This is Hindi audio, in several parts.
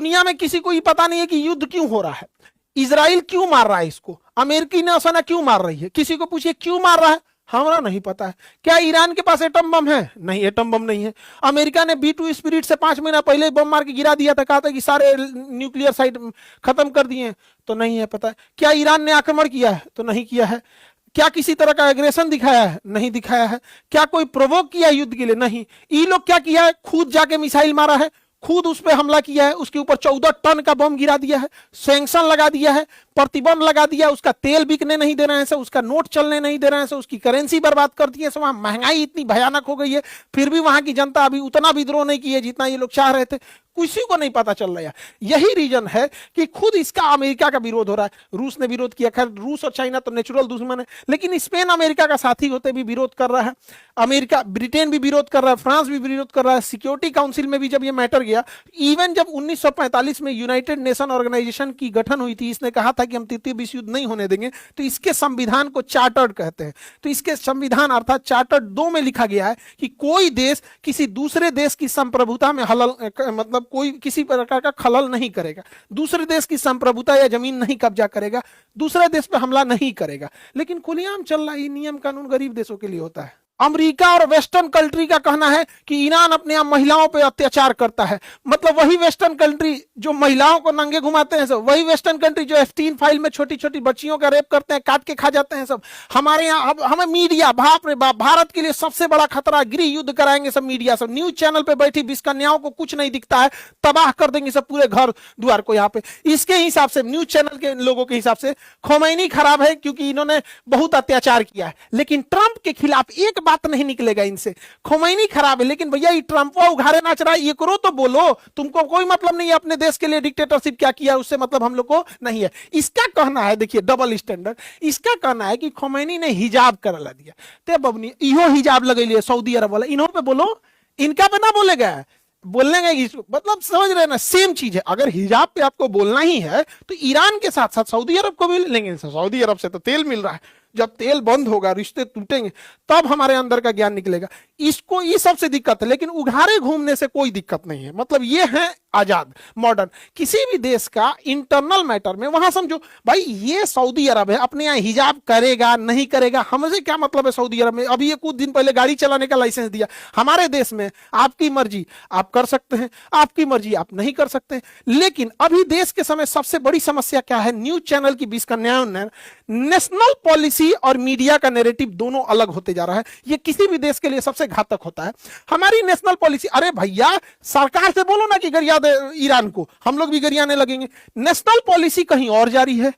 दुनिया में किसी को ये पता नहीं है कि युद्ध क्यों हो रहा है, इजराइल क्यों मार रहा है इसको, अमेरिकी नौसेना क्यों मार रही है, किसी को पूछिए क्यों मार रहा है, हमारा नहीं पता है। क्या ईरान के पास एटम बम है? नहीं, एटम बम नहीं है। अमेरिका ने B2 स्पिरिट से 5 महीना पहले बम मार के गिरा दिया था, कहा था कि सारे न्यूक्लियर साइट खत्म कर दिए, तो नहीं है पता है। क्या ईरान ने आक्रमण किया है? तो नहीं किया है। क्या किसी तरह का एग्रेशन दिखाया है? नहीं दिखाया है। क्या कोई प्रोवोक किया युद्ध के लिए? नहीं। ये लोग क्या किया है, खुद जाके मिसाइल मारा है, खुद उस पर हमला किया है, उसके ऊपर 14 टन का बम गिरा दिया है, सैंक्शन लगा दिया है, प्रतिबंध लगा दिया, उसका तेल बिकने नहीं दे रहे हैं, उसका नोट चलने नहीं दे रहे हैं, उसकी करेंसी बर्बाद कर दी है। वहां महंगाई इतनी भयानक हो गई है, फिर भी वहां की जनता अभी उतना विद्रोह नहीं की है जितना ये लोग चाह रहे थे। किसी को नहीं पता चल रहा है। यही रीजन है कि खुद इसका अमेरिका का विरोध हो रहा है। रूस ने विरोध किया, खैर रूस और चाइना तो नेचुरल दुश्मन है, लेकिन स्पेन अमेरिका का साथी होते भी विरोध कर रहा है, अमेरिका ब्रिटेन भी विरोध कर रहा है, फ्रांस भी विरोध कर रहा है। सिक्योरिटी काउंसिल में भी जब ये मैटर गया, इवन जब 1945 में यूनाइटेड नेशन ऑर्गेनाइजेशन की गठन हुई थी, इसने कहा था कि हम तृतीय विश्व युद्ध नहीं होने देंगे, तो इसके संविधान को चार्टर्ड कहते हैं। तो इसके संविधान अर्थात चार्टर्ड 2 में लिखा गया है कि कोई देश किसी दूसरे देश की संप्रभुता में हलल मतलब कोई किसी प्रकार का खलल नहीं करेगा, दूसरे देश की संप्रभुता या जमीन नहीं कब्जा करेगा, दूसरे देश पे हमला नहीं करेगा। लेकिन खुलेआम चल रहा है, नियम कानून गरीब देशों के लिए होता है। अमेरिका और वेस्टर्न कंट्री का कहना है कि ईरान अपने आप महिलाओं पर अत्याचार करता है। मतलब वही वेस्टर्न कंट्री जो महिलाओं को नंगे घुमाते हैं सब, वही वेस्टर्न कंट्री जो F-16 फाइल में छोटी छोटी बच्चियों का रेप करते हैं, काट के खा जाते हैं सब। हमारे यहाँ हमें मीडिया, बाप रे बाप, भारत के लिए सबसे बड़ा खतरा, गृह युद्ध कराएंगे सब मीडिया, सब न्यूज चैनल पे बैठी 20 कन्याओं को कुछ नहीं दिखता है, तबाह कर देंगे सब पूरे घर द्वार को यहाँ पे। इसके हिसाब से, न्यूज चैनल के लोगों के हिसाब से खोमैनी खराब है क्योंकि इन्होंने बहुत अत्याचार किया है। लेकिन ट्रंप के खिलाफ एक बात नहीं निकलेगा इनसे। खोमैनी खराब है, लेकिन भैया ये ट्रंप उघारे नाच रहा है, ये करो तो बोलो, तुमको कोई मतलब नहीं है अपने देश के लिए डिक्टेटरशिप क्या किया उससे मतलब हम लोग को नहीं है। इसका कहना है, देखिए डबल स्टैंडर्ड, इसका कहना है कि खोमैनी ने हिजाब करा दिया, ते बबनी इहो हिजाब लगेलिए सऊदी अरब वाला, इन्हों पे बोलो, इनका पे ना बोलेगा, बोलने का मतलब समझ रहे ना, सेम चीज है। अगर हिजाब पे आपको बोलना ही है तो ईरान के साथ साथ सऊदी अरब को भी लेंगे। सऊदी अरब से तो तेल मिल रहा है, जब तेल बंद होगा, रिश्ते टूटेंगे, तब हमारे अंदर का ज्ञान निकलेगा। इसको ये सबसे दिक्कत है, लेकिन उघारे घूमने से कोई दिक्कत नहीं है। मतलब ये है आजाद मॉडर्न। किसी भी देश का इंटरनल मैटर में वहां समझो भाई ये सऊदी अरब है, अपने यहाँ हिजाब करेगा नहीं करेगा हमसे क्या मतलब है। सऊदी अरब में अभी ये कुछ दिन पहले गाड़ी चलाने का लाइसेंस दिया, हमारे देश में आपकी मर्जी आप कर सकते हैं, आपकी मर्जी आप नहीं कर सकते हैं। लेकिन अभी देश के समय सबसे बड़ी समस्या क्या है, न्यूज चैनल की 20 कन्याओं ने नेशनल पॉलिसी और मीडिया का नैरेटिव दोनों अलग होते जा रहा है। ये किसी भी देश के लिए सबसे घातक होता है। हमारी नेशनल पॉलिसी, अरे भैया सरकार से बोलो ना कि गरिया दे ईरान को, हम लोग भी गरियाने लगेंगे। नेशनल पॉलिसी कहीं और जारी है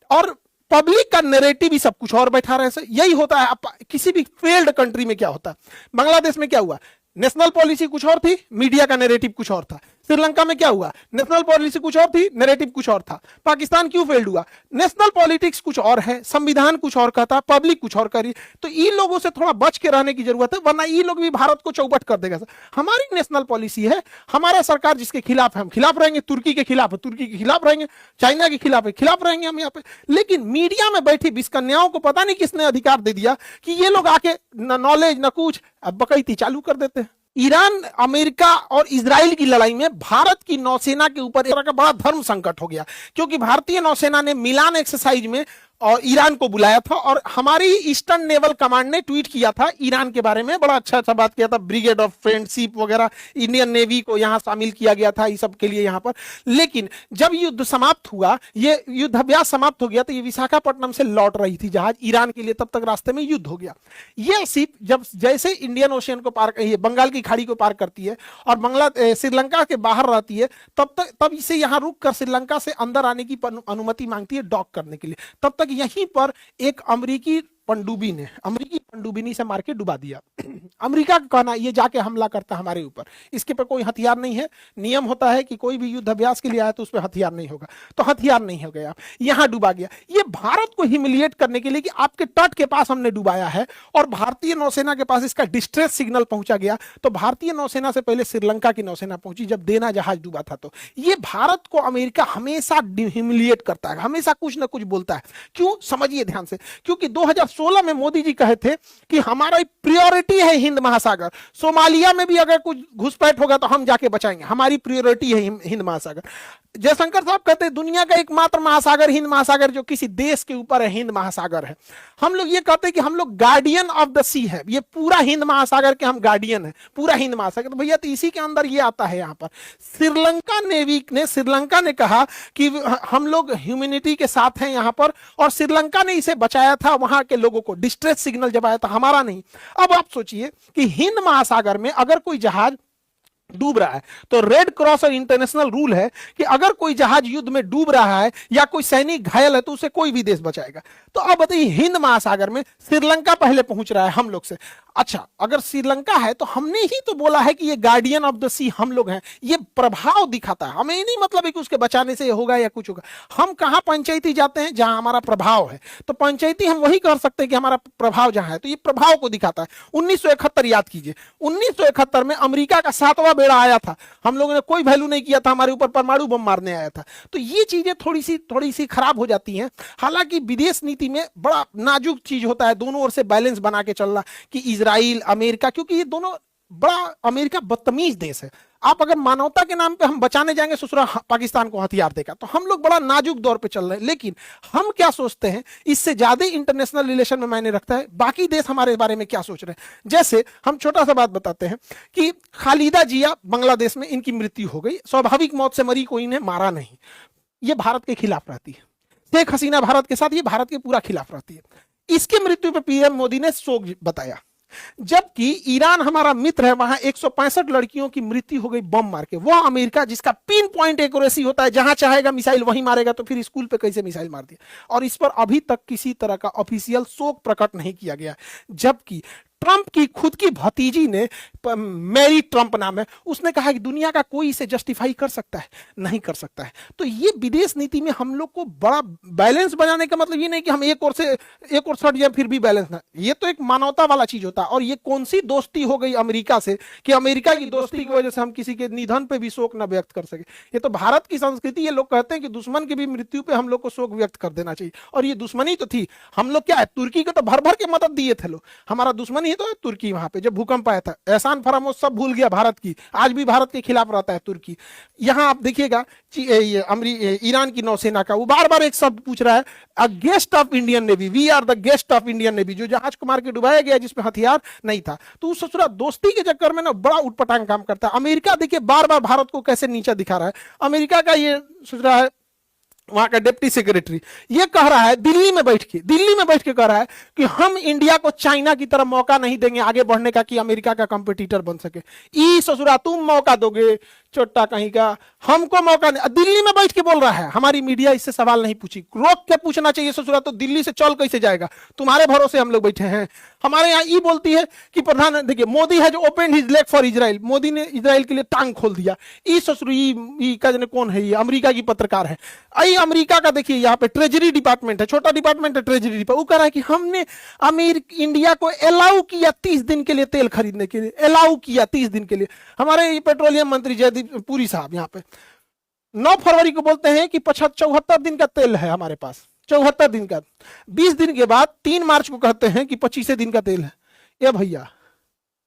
और पब्लिक का नैरेटिव ही सब कुछ और बैठा रहे। यही होता है किसी भी फेल्ड कंट्री में। क्या होता है, बांग्लादेश में क्या हुआ, नेशनल पॉलिसी कुछ और थी, मीडिया का नैरेटिव कुछ और था। श्रीलंका में क्या हुआ, नेशनल पॉलिसी कुछ और थी, नैरेटिव कुछ और था। पाकिस्तान क्यों फेल्ड हुआ, नेशनल पॉलिटिक्स कुछ और है, संविधान कुछ और कहता, पब्लिक कुछ और करी। तो इन लोगों से थोड़ा बच के रहने की जरूरत है, वरना ये लोग भी भारत को चौपट कर देगा। हमारी नेशनल पॉलिसी है, हमारा सरकार जिसके खिलाफ है हम खिलाफ रहेंगे, तुर्की के खिलाफ है तुर्की के खिलाफ रहेंगे, चाइना के खिलाफ है खिलाफ रहेंगे हम यहाँ पे। लेकिन मीडिया में बैठी 20 कन्याओं को पता नहीं किसने अधिकार दे दिया कि ये लोग आके न नॉलेज न कुछ, अब बकैती चालू कर देते हैं। ईरान, अमेरिका और इजराइल की लड़ाई में भारत की नौसेना के ऊपर एक तरह का बड़ा धर्म संकट हो गया, क्योंकि भारतीय नौसेना ने मिलान एक्सरसाइज में और ईरान को बुलाया था और हमारी ईस्टर्न नेवल कमांड ने ट्वीट किया था ईरान के बारे में, बड़ा अच्छा अच्छा बात किया था, ब्रिगेड ऑफ फ्रेंडशिप वगैरह, इंडियन नेवी को यहां शामिल किया गया था इस सब के लिए यहां पर। लेकिन जब युद्ध समाप्त हुआ, ये युद्धाभ्यास समाप्त हो गया, तो ये विशाखापट्टनम से लौट रही थी जहाज ईरान के लिए, तब तक रास्ते में युद्ध हो गया। ये शिप जब जैसे इंडियन ओशियन को पार, बंगाल की खाड़ी को पार करती है और श्रीलंका के बाहर रहती है, तब इसे यहां रुक कर श्रीलंका से अंदर आने की अनुमति मांगती है डॉक करने के लिए। तब तक यहीं पर एक अमेरिकी पनडुब्बी से मार के डुबा दिया। अमेरिका का कहना ये जाके हमला करता हमारे ऊपर, इसके पर कोई हथियार नहीं है। नियम होता है कि कोई भी युद्ध अभ्यास के लिए आया तो उस पर हथियार नहीं होगा, तो हथियार नहीं हो गया, यहां डुबा गया। ये भारत को ह्यूमिलिएट करने के लिए कि आपके तट के पास हमने डुबाया है और भारतीय नौसेना के पास इसका डिस्ट्रेस सिग्नल पहुंचा गया। तो भारतीय नौसेना से पहले श्रीलंका की नौसेना पहुंची जब देना जहाज डूबा था। तो ये भारत को अमेरिका हमेशा ह्यूमिलिएट करता है, हमेशा कुछ ना कुछ बोलता है। क्यों, समझिए ध्यान से, क्योंकि 2016 2016 में मोदी जी कहे थे कि हमारा प्रायोरिटी है हिंद महासागर, सोमालिया में भी अगर कुछ घुसपैठ होगा तो हम जाके बचाएंगे, हमारी प्रायोरिटी है हिंद महासागर। जयशंकर साहब कहते हैं दुनिया का एकमात्र महासागर हिंद महासागर जो किसी देश के ऊपर है, हिंद महासागर है। हम लोग ये कहते हैं कि हम लोग गार्डियन ऑफ द सी है, ये पूरा हिंद महासागर के हम गार्डियन है, पूरा हिंद महासागर। तो भैया तो इसी के अंदर ये आता है। यहाँ पर श्रीलंका ने कहा कि हम लोग ह्यूमैनिटी के साथ हैं यहाँ पर, और श्रीलंका ने इसे बचाया था, वहां के लोगों को डिस्ट्रेस सिग्नल जब आया था, हमारा नहीं। अब आप सोचिए कि हिंद महासागर में अगर कोई जहाज डूब रहा है तो रेड क्रॉस और इंटरनेशनल रूल है कि अगर कोई जहाज युद्ध में डूब रहा है या कोई सैनिक घायल है तो उसे कोई भी देश बचाएगा। तो अब बताइए हिंद महासागर में श्रीलंका पहले पहुंच रहा है हम लोग से। अच्छा, अगर श्रीलंका है तो हमने ही तो बोला है कि ये गार्डियन ऑफ द सी हम लोग हैं, ये प्रभाव दिखाता है। हमें नहीं मतलब है कि उसके बचाने से होगा या कुछ होगा। हम कहां पंचायती जाते हैं? जहां हमारा प्रभाव है। तो पंचायती हम वही कर सकते हैं कि हमारा प्रभाव जहां है, तो ये प्रभाव को दिखाता है। 1971 याद कीजिए, 1971 में अमेरिका का 7वां बेड़ा आया था, हम लोगों ने कोई वैल्यू नहीं किया था, हमारे ऊपर परमाणु बम मारने आया था। तो ये चीजें थोड़ी सी खराब हो जाती हैं। हालांकि विदेश नीति में बड़ा नाजुक चीज होता है, दोनों ओर से बैलेंस बना के चलना कि इजराइल अमेरिका, क्योंकि ये दोनों बड़ा, अमेरिका बदतमीज देश है। आप अगर मानवता के नाम पे हम बचाने जाएंगे ससुरा पाकिस्तान को हथियार देगा, तो हम लोग बड़ा नाजुक दौर पे चल रहे हैं। लेकिन हम क्या सोचते हैं, इससे ज्यादा इंटरनेशनल रिलेशन में मायने रखता है बाकी देश हमारे बारे में क्या सोच रहे हैं। जैसे हम छोटा सा बात बताते हैं कि खालिदा जिया बांग्लादेश में इनकी मृत्यु हो गई, स्वाभाविक मौत से मरी, कोई ने मारा नहीं। ये भारत के खिलाफ रहती है। शेख हसीना भारत के साथ, ये भारत के पूरा खिलाफ रहती है। इसकी मृत्यु पर पीएम मोदी ने शोक बताया। जबकि ईरान हमारा मित्र है, वहां 165 लड़कियों की मृत्यु हो गई बम मार के। वो अमेरिका जिसका पिन पॉइंट एक्यूरेसी होता है, जहां चाहेगा मिसाइल वहीं मारेगा, तो फिर स्कूल पे कैसे मिसाइल मार दिया। और इस पर अभी तक किसी तरह का ऑफिशियल शोक प्रकट नहीं किया गया। जबकि ट्रंप की खुद की भतीजी ने, मैरी ट्रंप नाम है, उसने कहा कि दुनिया का कोई इसे जस्टिफाई कर सकता है? नहीं कर सकता है। तो ये विदेश नीति में हम लोग को बड़ा बैलेंस बनाने का मतलब ये नहीं कि हम एक ओर सट जाए फिर भी बैलेंस ना। ये तो एक मानवता वाला चीज होता है। और ये कौन सी दोस्ती हो गई अमेरिका से कि अमेरिका की दोस्ती की वजह से हम किसी के निधन पे भी शोक न व्यक्त कर सके। ये तो भारत की संस्कृति। ये लोग कहते हैं कि दुश्मन की भी मृत्यु पे हम लोग को शोक व्यक्त कर देना चाहिए, और ये दुश्मनी तो थी। हम लोग क्या है, तुर्की को तो भर भर के मदद दिए थे लोग। हमारा दुश्मनी ही तो है तुर्की। वहां पे जब भूकंप आया था, एहसान फरामोश सब भूल गया भारत की, आज भी भारत के खिलाफ रहता है तुर्की। यहां आप देखिएगा ईरान की नौसेना का, वो बार बार एक शब्द पूछ रहा है, a guest of Indian navy, we are the guest of Indian navy. जो जहाज को मार के डुबाया गया जिसमें हथियार नहीं था। तो उस ससुरा दोस्ती के चक्कर में ना बड़ा उटपटांग काम करता है। अमेरिका देखिए बार बार भारत को कैसे नीचा दिखा रहा है। अमेरिका का ये ससुरा है, वहां का डिप्टी सेक्रेटरी ये कह रहा है दिल्ली में बैठ के कह रहा है कि हम इंडिया को चाइना की तरह मौका नहीं देंगे आगे बढ़ने का, कि अमेरिका का कंपटीटर बन सके। ई ससुरा तुम मौका दोगे छोटा कहीं का, हमको मौका नहीं। दिल्ली में बैठ के बोल रहा है। हमारी मीडिया इससे सवाल नहीं पूछी, रोक के पूछना चाहिए ससुरा, तो दिल्ली से चल कैसे जाएगा? तुम्हारे भरोसे हम लोग बैठे हैं। हमारे यहाँ ई बोलती है कि प्रधान, देखिए मोदी है जो open his leg for Israel, Modi ने इजराइल के लिए टांग खोल दिया। ई ससुर ई का जने कौन है? ये अमेरिका की पत्रकार है। आई अमेरिका का देखिए यहाँ पे ट्रेजरी डिपार्टमेंट है, छोटा डिपार्टमेंट है ट्रेजरी डिपार्टमेंट। वो कह रहा है कि हमने इंडिया को अलाउ किया 30 दिन के लिए तेल खरीदने के लिए, अलाउ किया 30 दिन के लिए। हमारे पेट्रोलियम मंत्री जयदीप पुरी साहब यहाँ पे 9 फरवरी को बोलते हैं कि 74 दिन का तेल है हमारे पास, 74 दिन का। 20 दिन के बाद 3 मार्च को कहते हैं कि 25 दिन का तेल है। ये भैया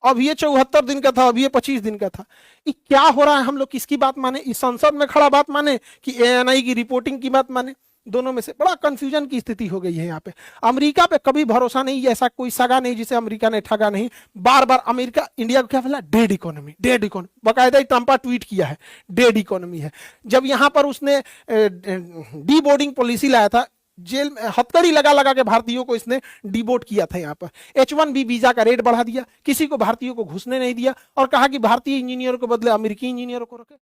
अब ये 74 दिन का था, अब ये 25 दिन का था। ये क्या हो रहा है? हम लोग किसकी बात माने? इस संसद में खड़ा बात माने कि एएनआई की रिपोर्टिंग की बात माने? दोनों में से बड़ा कंफ्यूजन की स्थिति हो गई है यहाँ पे। अमेरिका पे कभी भरोसा नहीं, ऐसा कोई सगा नहीं जिसे अमेरिका ने ठगा नहीं। बार बार अमेरिका इंडिया को क्या बोला? Dead economy, dead economy. बाकायदा ही ट्रंपा ट्वीट किया है, डेड इकोनॉमी है। जब यहाँ पर उसने डी बोर्डिंग पॉलिसी लाया था, जेल में हथकड़ी लगा लगा के भारतीयों को इसने डिबोट किया था। यहाँ पर H1B वीजा का रेट बढ़ा दिया, किसी को भारतीयों को घुसने नहीं दिया, और कहा कि भारतीय इंजीनियरों के बदले अमेरिकी इंजीनियरों को रखे।